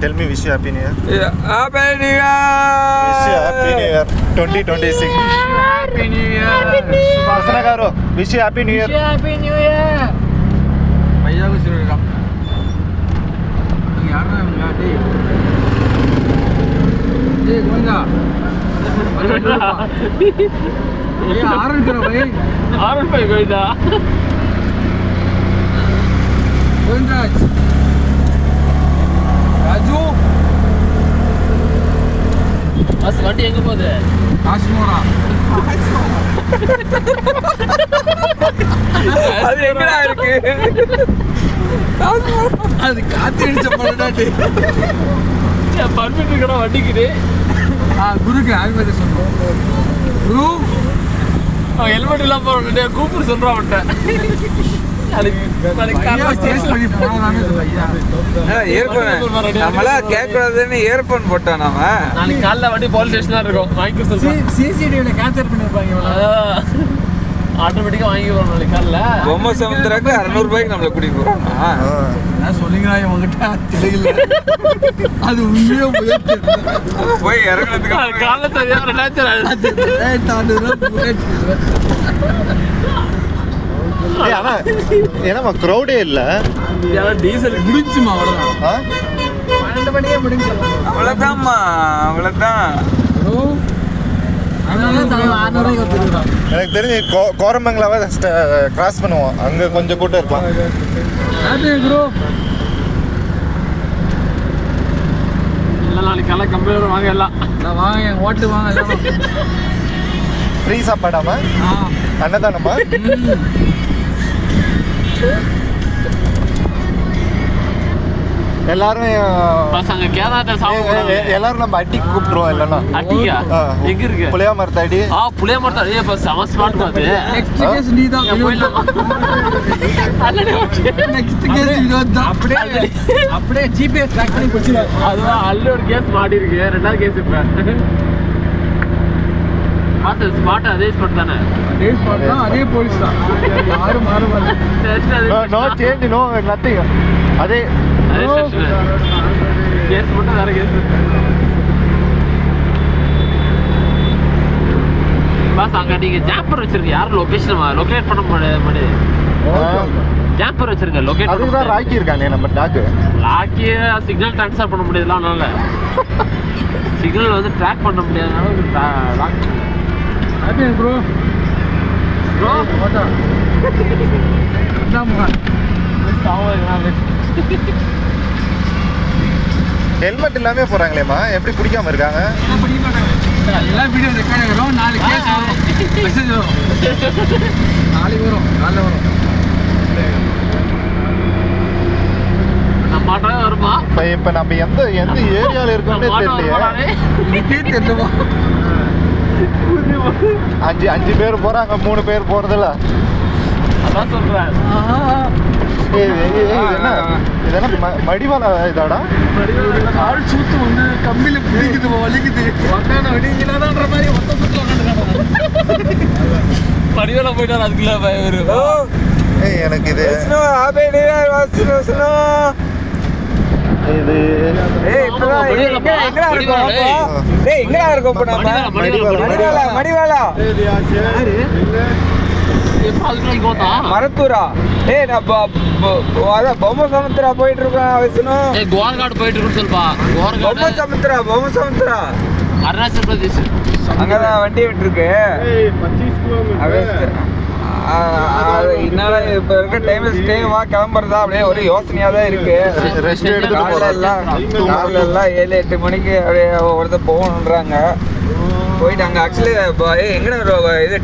Tell me, wish you happy new year. Yeah, happy new year. Wish you happy new year 2026. Happy new year. Vasana garu, wish you happy new year. Wish you happy new year. भैया को शुरू कर यार ना मुझे ये गोंजा ये आरन करो भाई आरन पे कोई था गोंजाज राजू बस वंडी எங்க போகுது காஷ்மோரா அது எங்கடா இருக்கு அது காத்து அடிச்ச பண்ணடாட்டி பர்மிட் இருக்கடா வண்டிக்குது குருக்கு ஆல்வேஸ் சொல்றோம் குரு அவன் ஹெல்மெட் இல்லாம போறே கூப்பிடு சொல்றான் அவன்ட்ட நம்மளா கேட்கக்கூடாதுன்னு இயர்போன் போட்டோம் நாம நாளைக்கு காலைல வண்டி போலீஸ் ஸ்டேஷன்ல இருக்கும் வாங்கி சொல்றேன் சிசிடிவில கேப்சர் பண்ணிருப்பாங்க ஆட்டோமேட்டிக்கா வாங்கி போறோம் நாளைக்கு காலைல பொம்மை சமுத்திரக்கு 600 ரூபாய்க்கு நம்மள கூட்டிட்டு போறோம் நான் சொல்லுங்கடா உங்ககிட்ட தெரியல அது உண்மையா போய் இறங்குறதுக்கு காலைல தெரியா 2800 ஆனா ஏன்னா க்ரௌடே இல்ல டீசல் முடிஞ்சுமா அவ்வளவுதான் 12 மணியே முடிஞ்சிடலாம் அவ்வளவுதான்மா அவ்வளவுதான் எனக்கு தெரிஞ்சு கோரமங்கலாவை கிராஸ் பண்ணுவோம் அங்க கொஞ்சம் கூட்டம் இருக்கலாம் நாளைக்கு காலை கம்பெனி வாங்க எல்லாம் வாங்க என் ஹோட்டல் வாங்க ஃப்ரீ சாப்பாடாமா அன்னதானமா எல்லாரும் எல்லாரும் நம்ம அட்டிக்கு கூப்பிட்டுருவோம் இல்லைன்னா அட்டிக்கா எங்க இருக்கு புளியா மரத்தாடி புளியா மரத்தாடி செம ஸ்மார்ட் பாத்து நெக்ஸ்ட் கேஸ் நீ தான் நெக்ஸ்ட் கேஸ் இதுதான் அப்படியே ஜிபிஎஸ் ட்ராக் பண்ணி போச்சு அதுதான் அல்ல ஒரு கேஸ் மாட்டி இருக்கு ரெண்டாவது கேஸ் இப்ப பாத்து ஸ்பாட் அதே ஸ்பாட் தானே அதே ஸ்பாட் தான் அதே போலீஸ் தான் யாரும் மாறல நோ சேஞ்ச் நோ நத்திங் அதே கேஸ் மட்டும் வேற கேஸ் பாஸ் அங்க நீங்க ஜாம்பர் வச்சிருக்கீங்க யாரும் லொகேட் பண்ண முடியாது ஜாம்பர் வச்சிருங்க லொகேட் அதுதான் ராக்கி இருக்கானே நம்ம டாக் ராக்கி சிக்னல் ட்ரான்ஸ்ஃபர் பண்ண முடியல அதனால சிக்னல் வந்து ட்ராக் பண்ண முடியாதனால அது ப்ரோ வாடா நாம ஹெல்மெட் இல்லாம போறாங்களேம்மா எப்படி பிடிக்காம இருக்காங்க எல்லாம் வீடியோ ரெக்கார்ட் ஆகிறோம் நாளைக்கு கேஸ் வரும் மெசேஜ் வரும் நாளைக்கு வரும் காலைல வரும் நம்ம மாட்டே வருமா இப்ப நம்ம எந்த ஏரியால இருக்கோம்னே தெரியலையே அஞ்சு பேர் போறாங்க 3 பேர் போறதில்ல அதான் சொல்றேன் இதெல்லாம் மடிவாள இதாடா ஆள் சூத்து வந்து கம்பியில பிடிக்குது வலிக்குது வடிங்களாதான்ற மாதிரி மொத்த சுத்துல மடிவாள போயிட்டாரு அதுக்குள்ள வரும் எனக்கு இது இது மரத்தூரா பொம்மை சமுத்திரா போயிட்டு இருக்கோம் கோர்காடு போயிட்டு இருக்கு சொல்பா பொம்மை சமுத்திரா அருணாச்சல் பிரதேஷ் அங்கதான் வண்டி விட்டு இருக்கு என்னால இப்ப இருக்க டைம்ல ஸ்டேவா கிளம்புறதா அப்படியே ஒரு யோசனையா தான் இருக்கு காலைல எல்லாம் 7-8 மணிக்கு அப்படியே ஒருத்தர் போகணுன்றாங்க போயிட்டு அங்கே ஆக்சுவலி எங்கே இது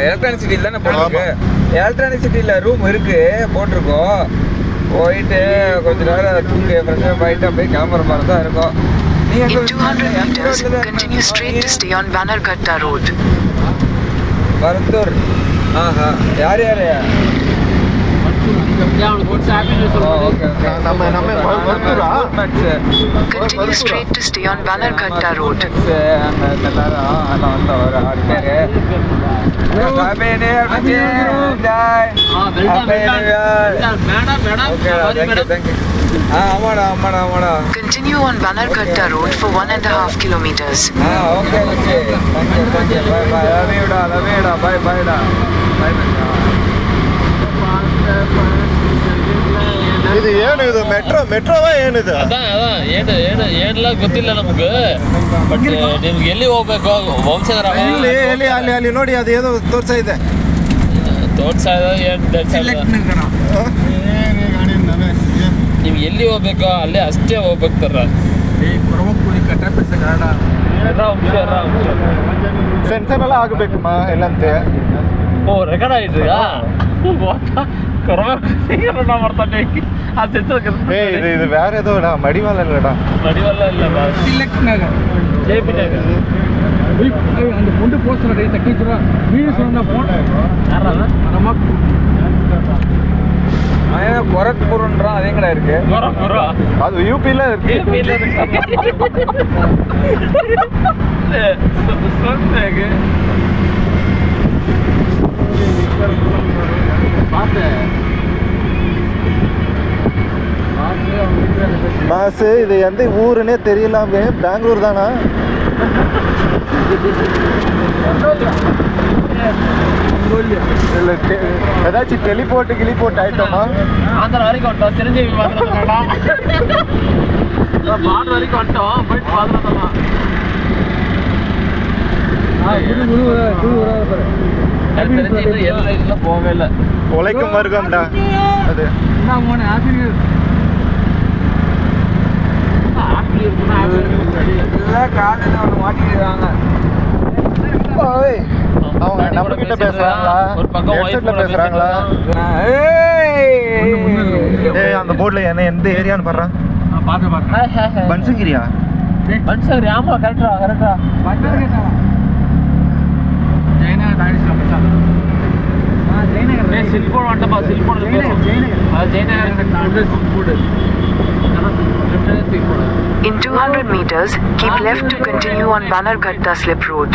எலக்ட்ரானிக் சிட்டியில் தானே போட்டிருக்கு எலக்ட்ரானிக் சிட்டியில் ரூம் இருக்குது போட்டிருக்கோம் போயிட்டு கொஞ்ச நேரம் தூங்கி ஃப்ரெஷ்ஷப் ஆகிட்டு அப்படியே கிளம்புற மாதிரி தான் இருக்கும் மருத்தூர் ஆஹா யார் Continue straight to stay on Bannerghatta Road. Happy New Year. ಆಮಾಡ Continue on Bannerghatta Road for 1.5 kilometers. Okay bye ಇದು ಏನು ಇದು ಮೆಟ್ರೋವಾ ಏನಿದು? ಏನಿಲ್ಲ ಗೊತ್ತಿಲ್ಲ ನಮ್ಗೆ. ಬಟ್ ನಿಮ್ಗೆ ಎಲ್ಲಿ ಹೋಗ್ಬೇಕು ವಂಶಧರ ಅಲ್ಲಿ ನೋಡಿ ಅದು ಏನೋ ತೋರ್ಸ ಇದೆ. ನೀವು ಎಲ್ಲಿ ಹೋಗ್ಬೇಕೋ ಅಲ್ಲೇ ಅಷ್ಟೇ ಹೋಗ್ಬೇಕ್ತಾರ. ಸೆನ್ಸರ್ ಎಲ್ಲ ಆಗಬೇಕಮ್ಮ ಎಲ್ಲಂತೆ. ಓ ರೆಕಾರ್ಡ್ ಆಯ್ತು ಈಗ ಮಾಡ್ತಾನೆ ಆ ಸೆನ್ಸರ್. ಇದು ಬೇರೆ ಇದೋಡ ಮಡಿವಾಲ ಇಲ್ಲ ஜேபினாக அந்த பொண்டு போஸ்டர் டே தக்கிச்சுரா வீடு சொன்ன போன் யாரா நம்ம கோரக்பூர்ன்றான். அது எங்கடா இருக்கு? கோரக்பூர் அது யூபில இருக்கு. மாசு இது எந்த ஊருன்னே தெரியலாமே. பெங்களூர் தானா? ஏதாச்சும் கிளிபோட்டு ஆயிட்டோமா? ஆந்திர வரைக்கும் வந்துட்டோம். சிரஞ்சீவி பார்த்துட்டோம். பாடு வரைக்கும் வந்துட்டோம். போயிட்டு பார்த்துட்டோமா? போகவே இல்லை. உழைக்கும் வருகம்டா அது. காலையில் ஒன்று மாட்டிக்கிறாங்க. அவங்க நம்ம கிட்ட பேசுறாங்களா? ஒரு பக்கம் ஹெட்செட்ல பேசுறாங்களா? ஏய் அந்த போர்டுல என்ன எந்த ஏரியான்னு பாறா? பாத்து பன்சங்கிரியா? பன்சங்கிரி ஆமா கரெக்டா பன்சங்கிரியா ஜெயனா தாடிஸ்ல மச்சான். Jayanagar சில்போர்ட் வந்துட்டப்பா. சில்போர்ட் Jayanagar சில்போர்ட். In 200 meters, keep left to continue on Bannerghatta Slip Road.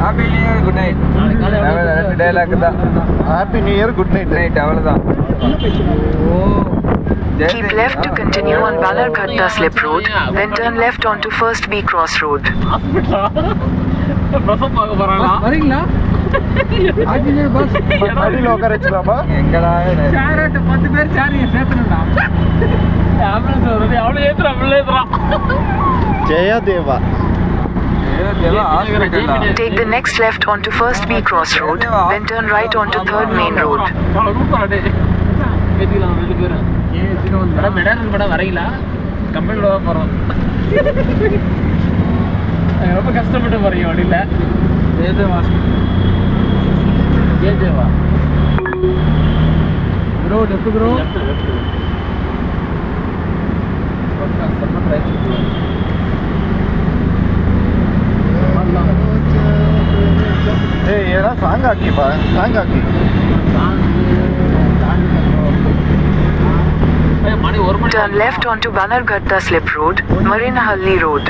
Happy new year good night. ரெண்டு டைலாக் தான். Happy new year good night அவ்வளோதான். Keep left to continue on Bannerghatta Slip Road, then turn left onto First B Cross Road. பிரசம் பார்க்க போறாங்களா? வரீங்களா? Happy new year bus மடியில உட்கார வச்சுக்கலாமா? எங்கடா சேரட் 10 பேர் சேரிங்க சேர்த்துறடா. ஆம்புலன்ஸ் வருது. அவளே ஏத்துறான். Jayadeva. Take the next left onto First B Cross Road, then turn right onto 3rd Main Road. Madam வரையில கம்பெனியோட போகிறோம். ரொம்ப கஷ்டப்பட்டு போகிறீங்க வழியில். ஏதேவா ப்ரோ லெஃப்ட் ப்ரோ ஏய் ஏதா song ஆக்கிப்பா. Turn left onto Bannerghatta Slip Road, Marinahalli Road.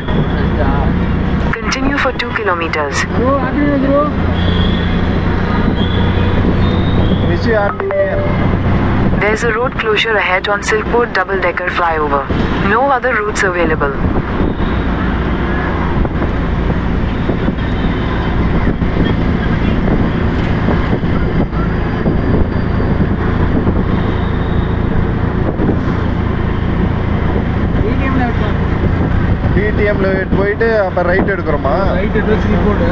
Continue for 2 kilometers. Bro happy new bro. Wish you happy new year. There's a road closure ahead on Silkport double-decker flyover. No other routes available. டிடிஎம்ல போயிட்டு அப்ப right எடுக்கிறோமா? Right எடுத்து slip போடு.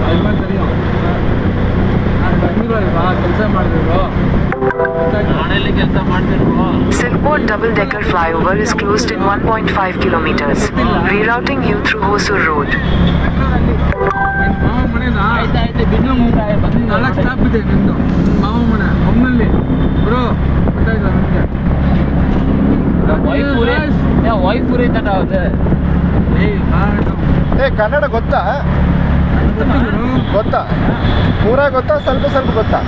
அது மாதிரி தெரியும். நான் பெங்களூருக்கு ಕೆಲಸ ಮಾಡ್ತಿರೋ. ನಾನೆಲ್ಲಿ ಕೆಲಸ ಮಾಡ್ತಿರೋ. Silkport double-decker flyover is closed in 1.5 kilometers. Rerouting you through Hosur Road. ಮಾವ ಮನೆನಾ? ಆಯ್ತು ಬಿನ್ನು ಬಂದು 4 ಸ್ಟಾಪ್ ಇದೆ ನಿಂದು. ಮಾವ ಮನೆ ಒಮ್ಮಲ್ಲಿ ಬ್ರೋ ಗೊತ್ತಾಯ್ತಾ ನಿಮಗೆ? ವೈಫ್ ಊರೇ ತಟ ಆಗುತ್ತೆ. ಕನ್ನಡ ಗೊತ್ತಾ? ಪೂರಾ ಗೊತ್ತಾ? ಸ್ವಲ್ಪ ಗೊತ್ತಾ?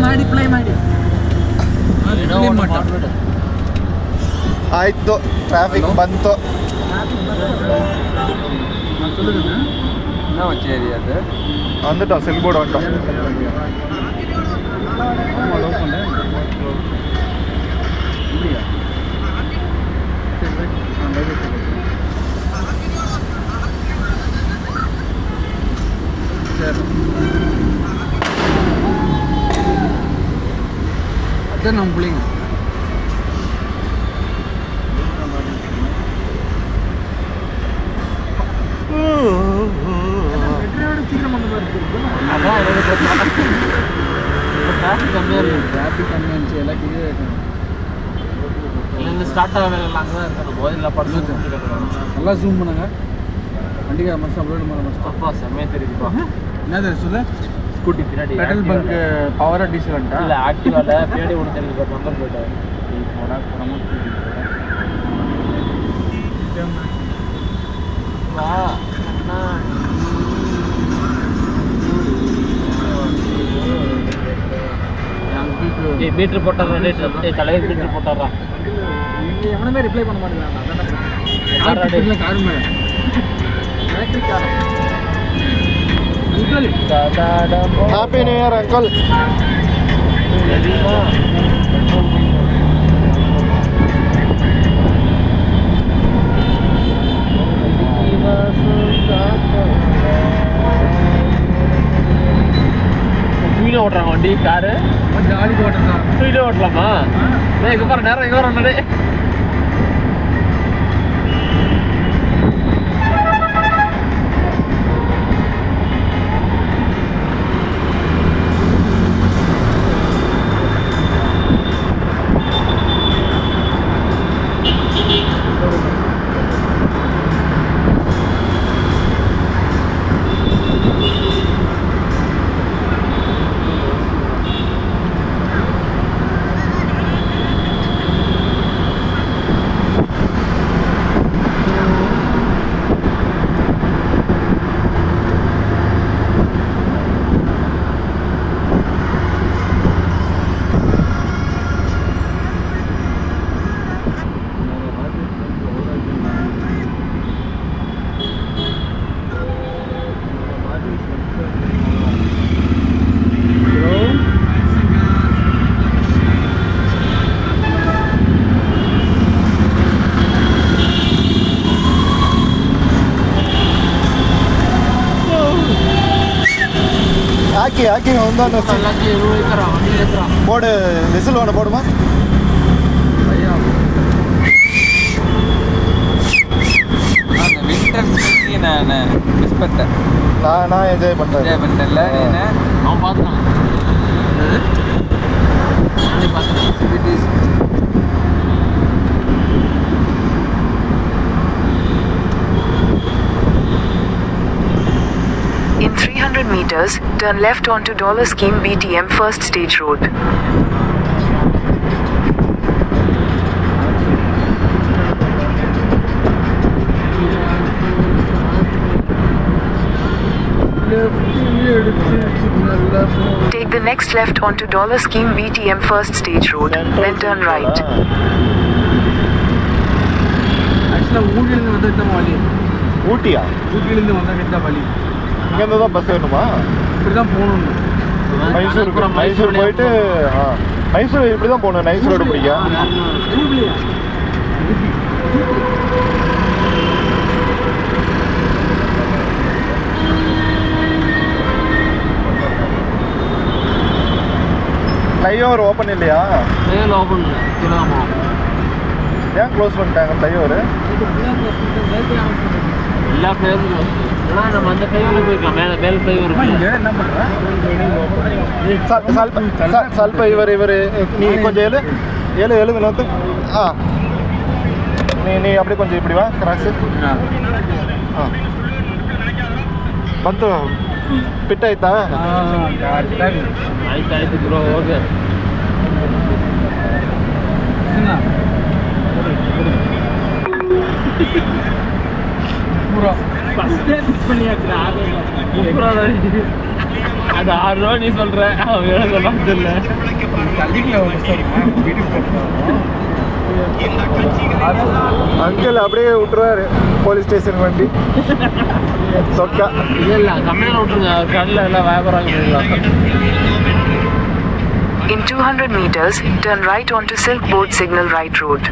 ಮಾಡಿ ಪ್ಲೇ ಮಾಡಿ ಆಯ್ತು ಟ್ರಾಫಿಕ್ ಬಂತು. என்ன வச்சு ஏரியா அது வந்துட்டோம் சில்க் போர்டு வந்துட்டோம். அதான் நம்ம பிள்ளைங்க சீக்கிரம் அந்த மாதிரி டிராஃபிக் கம்மியாக இருக்குது. டிராஃபிக் கம்மியாக இருந்துச்சு எல்லாம் கிளியர் ஆகிட்டோம். இங்கே ஸ்டார்ட் ஆக வேலை அங்கே தான் இருக்கணும். போதில் படம் நல்லா ஜூம் பண்ணுங்க. வண்டிக்கார மஸ்ட் அப்லோட் பண்ண மஸ்ட். அப்பா செம்மையாக தெரியுதுப்பா. என்ன தெரியும் சொல்லு? ஸ்கூட்டி பின்னாடி பெட்ரோல் பங்க் பவராக டீசல் வந்துட்டா இல்லை ஆக்டிவாவில் பின்னாடி ஒன்று தெரியுது நம்பர் போயிட்டாரு. வா அண்ணா மீட்டர் போட்டாரா? தலைவர் மீட்டர் போட்டாரா? எவனுமே ரிப்ளை பண்ண மாட்டேங்கிறாங்க. காரு மேலே electric car. Happy new year uncle. Two wheeler ஓட்டுறாங்க வண்டி காரு ஜாலி ஓட்டுறா. டூவீலர் ஓட்டலாமா? எங்கே போகிற நேரம் எங்கே வர ஆக்கி வந்தான்னு போடு. விசில் ஒன்று போடுமா? வின்டர் ஸ்பெஷலி நான் மிஸ் பண்ணிட்டேன். நான் என்ஜாய் பண்ணிட்டேன்ல. அவன் பார்த்தான். In 300 meters, turn left onto Dollar Scheme BTM First Stage Road. Take the next left onto Dollar Scheme BTM First Stage Road, then turn right. ஆக்சுவலாக ஊட்டியிலேருந்து வந்தது தான் வழி. ஊட்டியா? ஊட்டியிலேருந்து வந்தால் தான் வழி. இங்கேருந்து தான் பஸ் வேணுமா? இப்படி தான் போகணும். மைசூர் போயிட்டு மைசூர் இப்படி தான் போகணும். நைஸ் ரோடு பிடிக்கா? ஃப்ளைஓவர் ஓப்பன் இல்லையா? ஃப்ளைஓவர் ஓப்பன் இல்லை. ஏன் க்ளோஸ் பண்ணிட்டாங்க ஃப்ளைஓவர்? எல்லா ஃப்ளைஓவரும் ஆனால் நம்ம அந்த ஃப்ளைஓவர் போய்க்கலாம். மேலே ஃப்ளைஓவர் என்ன பண்ணுறேன்? ಸ್ವಲ್ಪ ಇವರು ನೀ ಕೊಂಚ ಏಳು ವಿನೋದ್. ಹಾಂ ನೀ ಅಪ್ಪಡಿ ಕೊಂಚ ಇಪ್ಪಡಿ ವಾ ಕ್ರಾಸ್. ಹಾಂ ಬಂತು. ಪಿಟ್ ಆಯ್ತಾ? ಆಯ್ತು ಬ್ರೋ ಹೋಗಿ. அது 6 ரூபா நீ சொல்ற, அவன் சொல்ல இல்லை. அங்கிள் அப்படியே விட்டுருவாரு போலீஸ் ஸ்டேஷன் வண்டி சொக்கா. இல்லை கம்மியாக விட்டுருங்க, கடலில் எல்லாம் வியாபாரம். In 200 meters, turn right onto Silk Board Signal Right Road.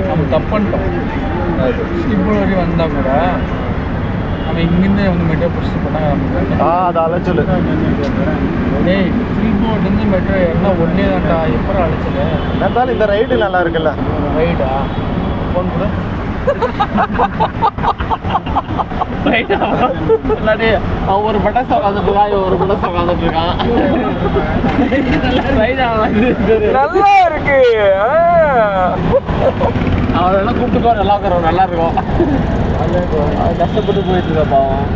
நம்ம தப்பு பண்ணிட்டோம். இப்போ வரைக்கும் வந்தால் கூட நம்ம இங்கேருந்து வந்து மெட்ரோ பிடிச்சிட்டு போனாங்க. அது அலைச்சல். டேய் சில்க் போர்ட்லேருந்து மெட்ரோ ஏறினா ஒன்றே தான்டா. எப்போ அழைச்சல் இருந்தாலும் இந்த ரைடு நல்லா இருக்குல்ல. ரைடா ஃபோன் கூட ரைடா இல்லாட்டி அவன் ஒரு பட்டாசு உட்காந்துட்டு இருக்கான், இவன் ஒரு பட்டாசு உட்காந்துட்டு இருக்கான். ரைடா நல்லா இருக்கு. அவரெல்லாம் கூப்பிட்டுக்கோ, நல்லா இருக்கிறோம், நல்லா இருக்கும். அது கஷ்டப்பட்டு போயிட்டு இருக்கா பாவம்.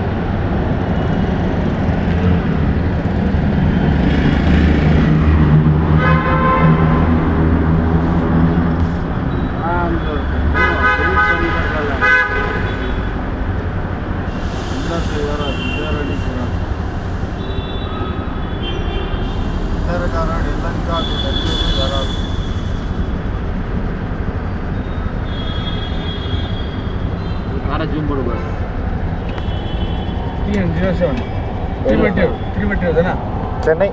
ஜூம் போடுங்க. TN07 திருவெட்டியூர் தானே? சென்னை.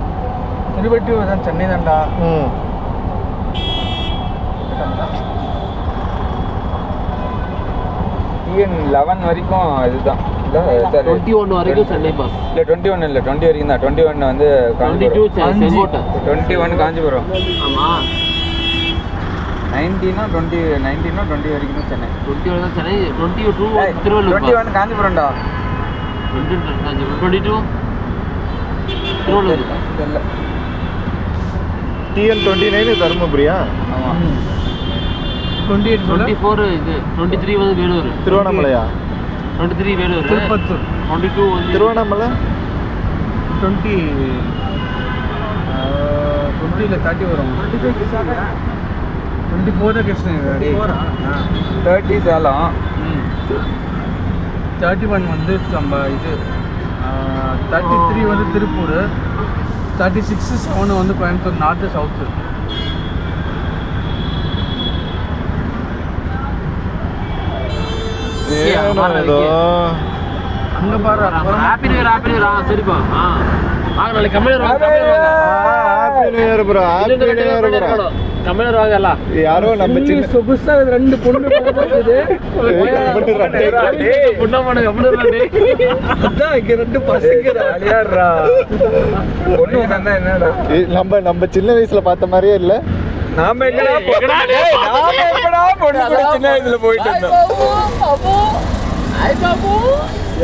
திருவெட்டியூர் தான், சென்னை தான்டா. TN11 வரைக்கும் இதுதான். 21 வரைக்கும் சென்னை பஸ். இல்லை 21 இல்லை 20 வரைக்கும் தான். 21 வந்து 21 காஞ்சிபுரம். ஆமாம் 19 வரைக்கும் தான் சென்னை. 21 தான் சென்னை. 22 திருவள்ளூர். 21 காஞ்சிபுரம்டா. 22 திருவள்ளூர். இல்லை TN29 தருமபுரியா? ஆமாம். 24 இது. 23 வந்து வேலூர். திருவண்ணாமலையா? 23 வேலூர். திருப்பத்தூர். 22 வந்து திருவண்ணாமலை. 20 20 30 வரும். 24 கிருஷ்ணகிரி. 30 சேலம். 31 வந்து நம்ம இது 33 வந்து திருப்பூர். 36 7 வந்து கோயம்புத்தூர் நார்த்து சவுத்து. அங்கே பாரு ஹாப்பி நியூ இயர். சரிப்பா. நாளைக்கு கம்மியாக happy new year bro. Happy new year bro. கம்மியாக வாங்கல. யாரோ நம்ம சின்ன சொகுசா 2 பொண்ணு இருக்குது. நம்ம சின்ன வயசுல பார்த்த மாதிரியே இல்ல. நாம எப்படா சின்ன வயசுல போயிட்டு இருந்தோம்.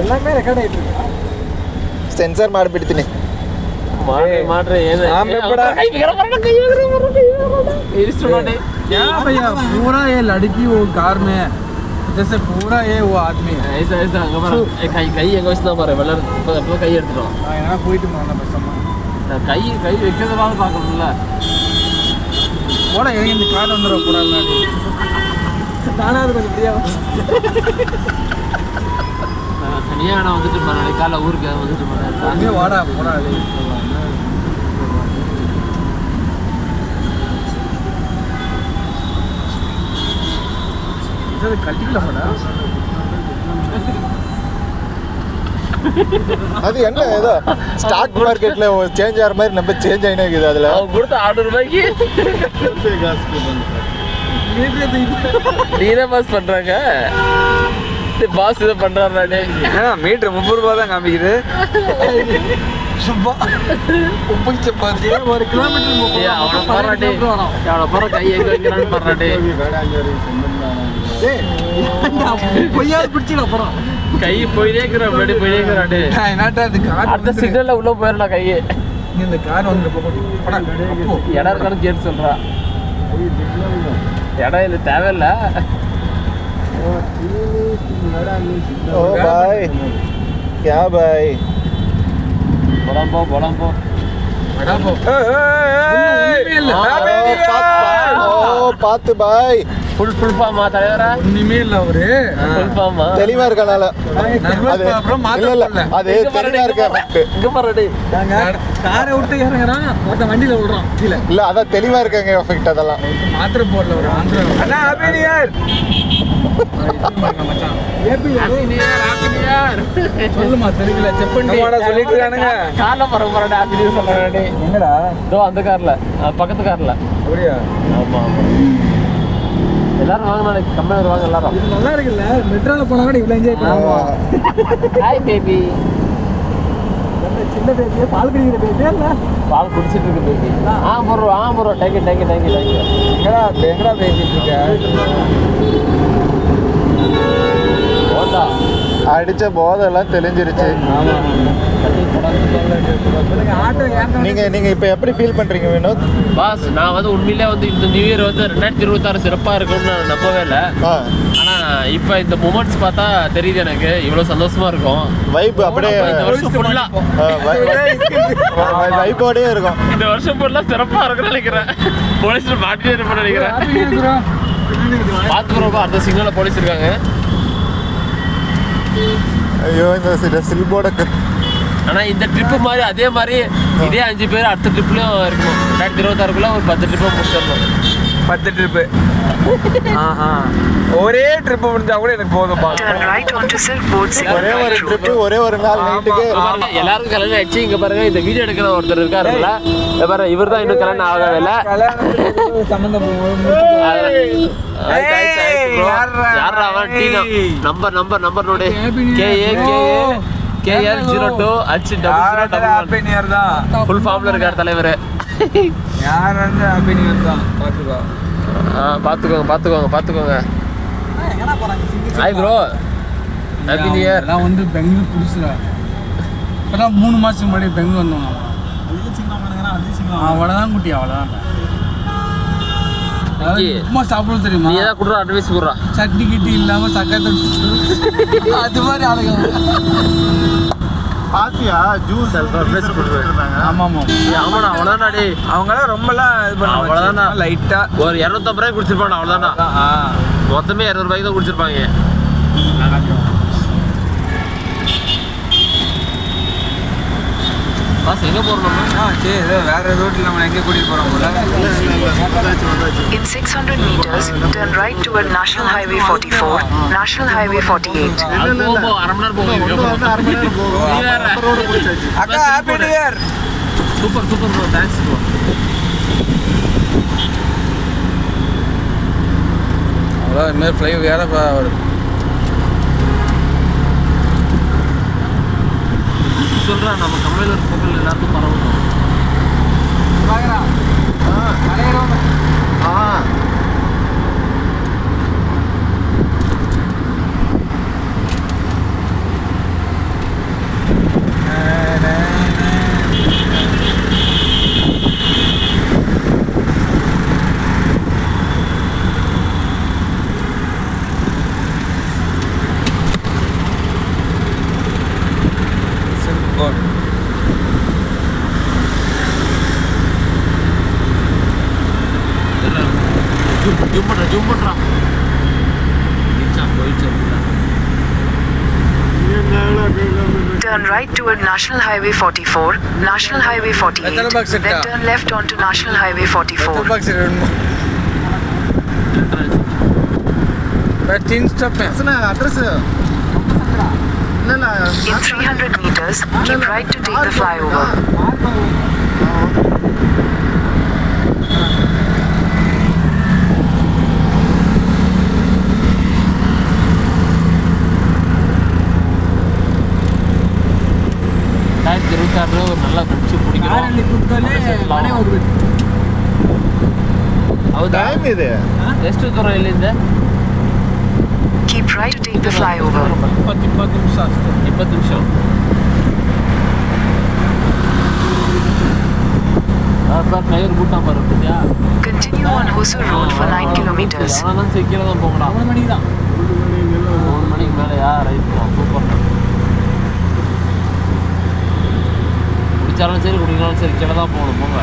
எல்லாமே ரெக்கார்ட் ஆயிட்டு இருக்கு. ಸೆನ್ಸರ್ ಮಾಡಿಬಿಡ್ತೀನಿ. ಮಾಡ್ರಿ ಏನು क्या भैया पूरा ये लड़की वो कार में जैसे पूरा ये वो आदमी ऐसा ऐसा கை எங்க வச்சு தான் பாரு வெள்ளம் கை எடுத்துரும். நான் என்ன போயிட்டு போறேன் பேசாம. கை வைக்கிறதுவாக பார்க்கணும்ல. போட இந்த கார் வந்துட கூடாது. நானாவது கொஞ்சம் ஃப்ரீயா தனியாக நான் வந்துட்டு நாளைக்கு காலைல ஊருக்கு வந்துட்டு போனேன். வாடா போடா கட்டிக்கலாமாடா? அது என்ன ஏதோ ஸ்டாக் மார்க்கெட்ல சேஞ்ச் ஆகிற மாதிரி நம்ம சேஞ்ச் ஆகினே இருக்குது. அதில் கொடுத்த 600 ரூபாய்க்கு நீரே பாஸ் பண்ணுறாங்க. பாஸ் இதை பண்ணுறாரு. மீட்ரு 30 ரூபா தான் காமிக்குது. ஒரு கிலோமீட்டர் அவனை பாராட்டி அவனை போகிற கை எங்கே வைக்கிறான்னு பாராட்டி கை போயிட்டே இருக்கிற முன்னாடி போயிட்டே இருக்கிறாட்டு. அடுத்த சிக்னல்ல உள்ள போயிடலாம் கையே. இந்த கார் வந்து இடம் இருக்கான்னு கேட்டு சொல்றா. இடம் இது தேவையில்லை. ओ भाई क्या भाई बोला पो பார்த்து பாய். ஃபுல் ஃபார்மா தலைவரா? ஒண்ணுமே இல்ல அவரு. ஃபுல் ஃபார்மா தெளிவா இருக்கனால இல்ல இல்ல அது தெளிவா இருக்க இங்க பாருடே காரை விட்டு இறங்குறான் மொத்த வண்டியில விடுறான் கீழே இல்ல அதான் தெளிவா இருக்காங்க எஃபெக்ட் அதெல்லாம் மாத்திரை போடல ஒரு ஆந்திரா அண்ணா ஹாப்பி நியூ இயர் மச்சான் ஹாப்பி நியூ இயர் சொல்லுமா தெரியல செப்பண்டி சொல்லிட்டு இருக்கானுங்க கார்ல போறடா ஹாப்பி நியூ சொல்றடா எங்கடா தோ அந்த கார்ல பக்கத்து கார்ல அப்படியே ஆமா ஆமா எல்லாரும் வாங்க நாளைக்கு கம்மியா வருவாங்க எல்லாரும் இது நல்லா இருக்குல்ல மெட்ரோல போனா கூட இவ்வளவு என்ஜாய் பண்ணுவாங்க ஹாய் பேபி சின்ன பேபியே பால் குடிக்கிற பேபியா இல்ல பால் குடிச்சிட்டு இருக்கு பேபி ப்ரோ தேங்க் யூ எங்கடா பேசிட்டு இருக்க போடா அடிச்ச போதெல்லாம் தெளிஞ்சிருச்சு. நீங்க இப்ப எப்படி ஃபீல் பண்றீங்க வினோத்? பாஸ் நான் வந்து உண்மையிலே வந்து இந்த நியூ இயர் வந்து 2026 சிறப்பா இருக்கும்னு நான் நம்பவே இல்லை. ஆனா இப்ப இந்த மூமெண்ட்ஸ் பார்த்தா தெரியுது எனக்கு இவ்வளவு சந்தோஷமா இருக்கும். வைப் அப்படியே இந்த வருஷம் ஃபுல்லா வைப்போடே இருக்கும். இந்த வருஷம் ஃபுல்லா சிறப்பா இருக்கும்னு நினைக்கிறேன். போலீஸ்ல மாட்டிட்டே இருப்பேன்னு நினைக்கிறேன். பாத்துக்கிறோம் அடுத்த சிக்னல்ல போலீஸ் இருக்காங்க. ஐயோ இந்த சில்போட ஆனா இந்த ட்ரிப் மாதிரி அதே மாதிரி இதே 5 பேர் அடுத்த ட்ரிப்லயும் இருக்கும். 2026 ஒரு 10 ட்ரிப்பை முடிச்சிடணும். 10 ட்ரிப்பு ஒரே ட்ரிப் முடிஞ்சா கூட எனக்கு போதும். ஒரே ஒரு ட்ரிப் ஒரே ஒரு நாள் நைட்டுக்கு எல்லாரும் கல்யாணம் ஆயிடுச்சு. இங்க பாருங்க இந்த வீடியோ எடுக்கிற ஒருத்தர் இருக்காருல்ல பாருங்க இவர் தான் இன்னும் கல்யாணம் ஆகவே இல்லை. நம்பர் நோடு KL02 ஃபுல் ஃபார்ம்ல இருக்கார் தலைவர். யார் வந்து ஹாப்பி நியூ இயர் தான் பாத்துக்கோங்க. Hi bro happy new year. நான் வந்து பெங்களூர் புதுசுல இப்பதான் 3 மாசத்துக்கு முன்னாடி பெங்களூர் வந்தோம். அவ்வளோதான் குட்டி அவ்வளோதான். உப்புமா சாப்பிட தெரியுமா? நீ ஏதாவது குடுறா அட்வைஸ் குடுறா. சட்னி கிட்டி இல்லாம சக்கரை அது மாதிரி ஆளுங்க பாத்தியா ஜூஸ் ஆமாம் ஆமாண்ணா அவ்வளோதான்டா டே அவங்களாம் ரொம்பலாம் இது பண்ண அவ்வளோதான்டா லைட்டா ஒரு 250 ரூபாய்க்கு குடிச்சிருப்பாங்க அவ்வளோதான்டா. மொத்தமே 200 ரூபாய்க்கு தான் குடிச்சிருப்பாங்க. பாஸ் எங்க போறோம்? சரி வேற ரோட்ல நம்ம எங்க கூட்டிட்டு போறோம் போல. In 600 meters, turn right toward National Highway 44, National Highway 48. அரை மணி நேரம் போகும். அக்கா happy new year. Super bro thanks bro. அவ்வளோ இதுமாதிரி ஃப்ளை வேற சொல்கிறேன் நம்ம கம்பெனியில் இருக்க பொருள் எல்லாருக்கும் பரவணும். ஜூம் பண்ணுறா Turn right toward National Highway 44, National Highway 48, then turn left onto National Highway 44. Address In 300 meters, keep right to take the flyover. ஒரு நல்ல ஃப்ரெண்ட்ஷிப் பிடிக்கிறோம். ಹೌದಾ ಇದೆ ಎಷ್ಟು ದೂರ ಇಲ್ಲಿಂದ? Keep right to take the flyover. 20 ನಿಮಿಷ ಅಷ್ಟೇ. 20 ನಿಮಿಷ. ಟೈರ್ ಬೂಟ್ ನಂಬರ್ ಇದೆಯಾ? Continue on Hosur Road for 9 kilometers. நான் சீக்கிரம் தான் போகணும். 3 மணிக்கு தான். 3 மணிக்கு மேலே ரைட் சூப்பர். குடிச்சாலும் சரி குடிக்கணும் சரி கீழே தான் போகணும் போங்க.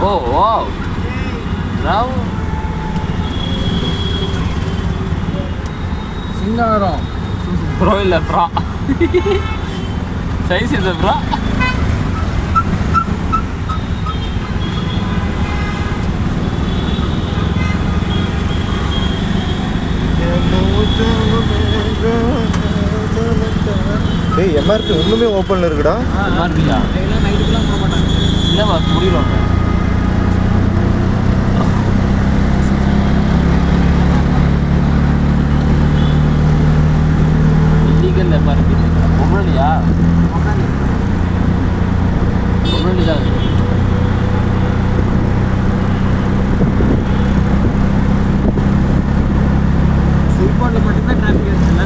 ஓ ஓ ராவ் சிங்காரம் ப்ரோ இல்லை ப்ரா சைஸ் இது ப்ரா. டேய் எம்ஆர்பி இன்னுமே ஓப்பனில் இருக்குடா. எம்ஆர்பியா நைட்டுக்குலாம் போட மாட்டாங்க. இல்லை பாஸ் முடியலவாங்க. இல்லீகல் எம்ஆர்பி பொருளியா பொருளி தான் சில்பாட்டில் மட்டும்தான் டிராஃபிக் இருக்குல்ல.